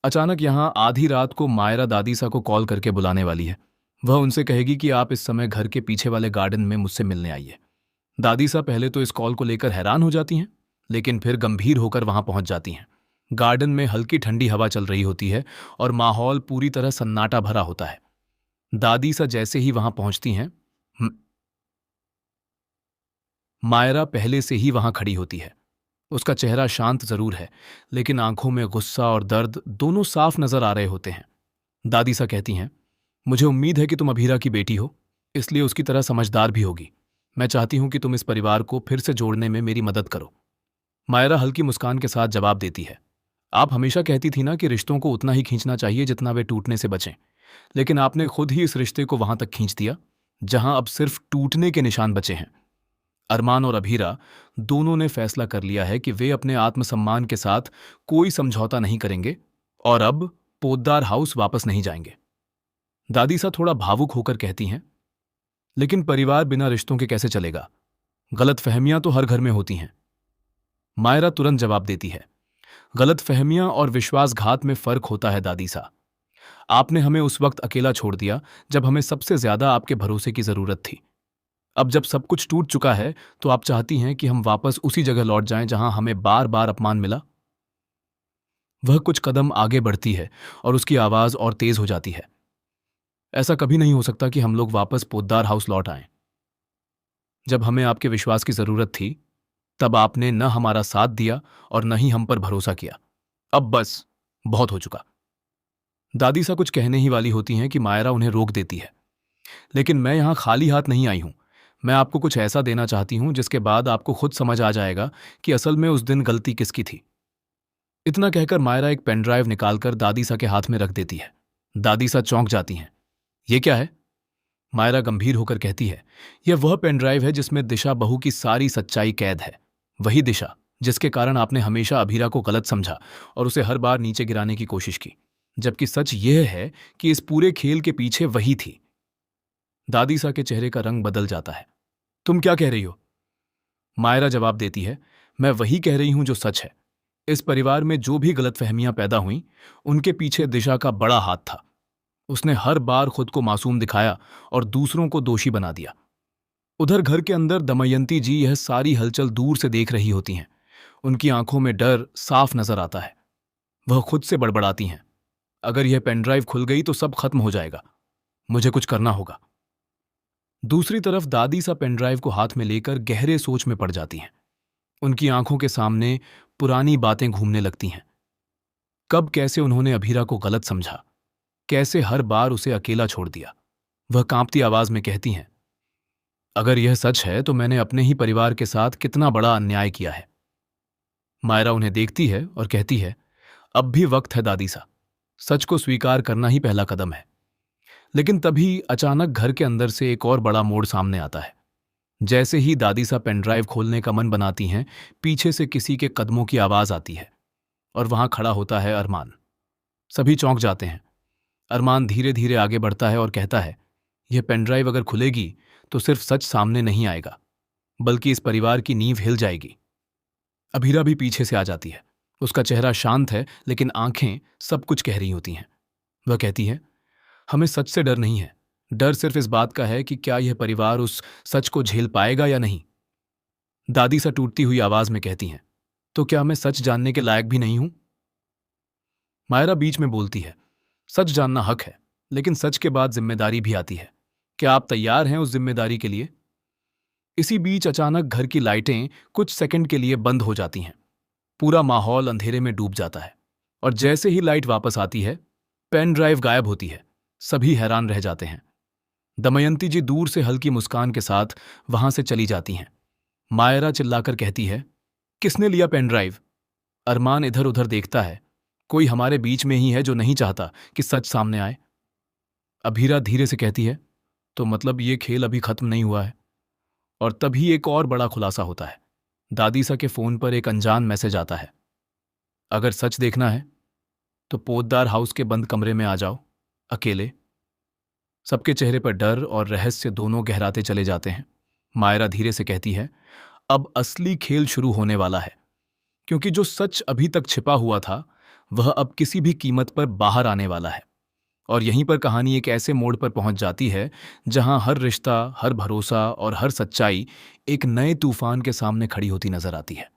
अचानक यहाँ आधी रात को मायरा दादीसा को कॉल करके बुलाने वाली है। वह उनसे कहेगी कि आप इस समय घर के पीछे वाले गार्डन में मुझसे मिलने आइए। दादीसा पहले तो इस कॉल को लेकर हैरान हो जाती हैं, लेकिन फिर गंभीर होकर वहां पहुंच जाती हैं। गार्डन में हल्की ठंडी हवा चल रही होती है और माहौल पूरी तरह सन्नाटा भरा होता है। दादीसा जैसे ही वहां पहुंचती हैं, मायरा पहले से ही वहां खड़ी होती है। उसका चेहरा शांत जरूर है, लेकिन आंखों में गुस्सा और दर्द दोनों साफ नजर आ रहे होते हैं। दादीसा कहती हैं, मुझे उम्मीद है कि तुम अभीरा की बेटी हो, इसलिए उसकी तरह समझदार भी होगी। मैं चाहती हूं कि तुम इस परिवार को फिर से जोड़ने में मेरी मदद करो। मायरा हल्की मुस्कान के साथ जवाब देती है, आप हमेशा कहती थी ना कि रिश्तों को उतना ही खींचना चाहिए जितना वे टूटने से बचें, लेकिन आपने खुद ही इस रिश्ते को वहां तक खींच दिया जहां अब सिर्फ टूटने के निशान बचे हैं। अरमान और अभीरा दोनों ने फैसला कर लिया है कि वे अपने आत्मसम्मान के साथ कोई समझौता नहीं करेंगे और अब पोद्दार हाउस वापस नहीं जाएंगे। दादीसा थोड़ा भावुक होकर कहती हैं, लेकिन परिवार बिना रिश्तों के कैसे चलेगा? गलतफहमियां तो हर घर में होती हैं। मायरा तुरंत जवाब देती है, गलतफहमियां और विश्वासघात में फर्क होता है दादीसा। आपने हमें उस वक्त अकेला छोड़ दिया जब हमें सबसे ज्यादा आपके भरोसे की जरूरत थी। अब जब सब कुछ टूट चुका है तो आप चाहती हैं कि हम वापस उसी जगह लौट जाएं जहां हमें बार बार अपमान मिला। वह कुछ कदम आगे बढ़ती है और उसकी आवाज और तेज हो जाती है। ऐसा कभी नहीं हो सकता कि हम लोग वापस पोद्दार हाउस लौट आएं। जब हमें आपके विश्वास की जरूरत थी तब आपने न हमारा साथ दिया और न ही हम पर भरोसा किया। अब बस, बहुत हो चुका। दादी सा कुछ कहने ही वाली होती हैं कि मायरा उन्हें रोक देती है, लेकिन मैं यहां खाली हाथ नहीं आई हूं। मैं आपको कुछ ऐसा देना चाहती हूं जिसके बाद आपको खुद समझ आ जाएगा कि असल में उस दिन गलती किसकी थी। इतना कहकर मायरा एक पेनड्राइव निकालकर दादीसा के हाथ में रख देती है। दादीसा चौंक जाती हैं। ये क्या है? मायरा गंभीर होकर कहती है, यह वह पेनड्राइव है जिसमें दिशा बहू की सारी सच्चाई कैद है। वही दिशा जिसके कारण आपने हमेशा अभीरा को गलत समझा और उसे हर बार नीचे गिराने की कोशिश की, जबकि सच यह है कि इस पूरे खेल के पीछे वही थी। दादीसा के चेहरे का रंग बदल जाता है। तुम क्या कह रही हो? मायरा जवाब देती है, मैं वही कह रही हूं जो सच है। इस परिवार में जो भी गलतफहमियां पैदा हुईं, उनके पीछे दिशा का बड़ा हाथ था। उसने हर बार खुद को मासूम दिखाया और दूसरों को दोषी बना दिया। उधर घर के अंदर दमयंती जी यह सारी हलचल दूर से देख रही होती हैं। उनकी आंखों में डर साफ नजर आता है। वह खुद से बड़बड़ाती हैं, अगर यह पेनड्राइव खुल गई तो सब खत्म हो जाएगा। मुझे कुछ करना होगा। दूसरी तरफ दादी सा पेनड्राइव को हाथ में लेकर गहरे सोच में पड़ जाती हैं। उनकी आंखों के सामने पुरानी बातें घूमने लगती हैं। कब कैसे उन्होंने अभीरा को गलत समझा, कैसे हर बार उसे अकेला छोड़ दिया। वह कांपती आवाज में कहती हैं, अगर यह सच है तो मैंने अपने ही परिवार के साथ कितना बड़ा अन्याय किया है। मायरा उन्हें देखती है और कहती है, अब भी वक्त है दादीसा, सच को स्वीकार करना ही पहला कदम है। लेकिन तभी अचानक घर के अंदर से एक और बड़ा मोड़ सामने आता है। जैसे ही दादीसा पेनड्राइव खोलने का मन बनाती हैं, पीछे से किसी के कदमों की आवाज आती है और वहां खड़ा होता है अरमान। सभी चौंक जाते हैं। अरमान धीरे धीरे आगे बढ़ता है और कहता है, यह पेनड्राइव अगर खुलेगी तो सिर्फ सच सामने नहीं आएगा, बल्कि इस परिवार की नींव हिल जाएगी। अभीरा भी पीछे से आ जाती है। उसका चेहरा शांत है, लेकिन आंखें सब कुछ कह रही होती हैं। वह कहती है, हमें सच से डर नहीं है। डर सिर्फ इस बात का है कि क्या यह परिवार उस सच को झेल पाएगा या नहीं। दादी सा टूटती हुई आवाज में कहती हैं, तो क्या मैं सच जानने के लायक भी नहीं हूं? मायरा बीच में बोलती है, सच जानना हक है, लेकिन सच के बाद जिम्मेदारी भी आती है। क्या आप तैयार हैं उस जिम्मेदारी के लिए? इसी बीच अचानक घर की लाइटें कुछ सेकंड के लिए बंद हो जाती हैं। पूरा माहौल अंधेरे में डूब जाता है और जैसे ही लाइट वापस आती है, पेन ड्राइव गायब होती है। सभी हैरान रह जाते हैं। दमयंती जी दूर से हल्की मुस्कान के साथ वहां से चली जाती हैं। मायरा चिल्लाकर कहती है, किसने लिया पेन ड्राइव? अरमान इधर उधर देखता है। कोई हमारे बीच में ही है जो नहीं चाहता कि सच सामने आए। अभीरा धीरे से कहती है, तो मतलब ये खेल अभी खत्म नहीं हुआ है। और तभी एक और बड़ा खुलासा होता है। दादीसा के फोन पर एक अनजान मैसेज आता है, अगर सच देखना है तो पोद्दार हाउस के बंद कमरे में आ जाओ, अकेले। सबके चेहरे पर डर और रहस्य दोनों गहराते चले जाते हैं। मायरा धीरे से कहती है, अब असली खेल शुरू होने वाला है, क्योंकि जो सच अभी तक छिपा हुआ था वह अब किसी भी कीमत पर बाहर आने वाला है। और यहीं पर कहानी एक ऐसे मोड़ पर पहुंच जाती है जहां हर रिश्ता, हर भरोसा और हर सच्चाई एक नए तूफान के सामने खड़ी होती नजर आती है।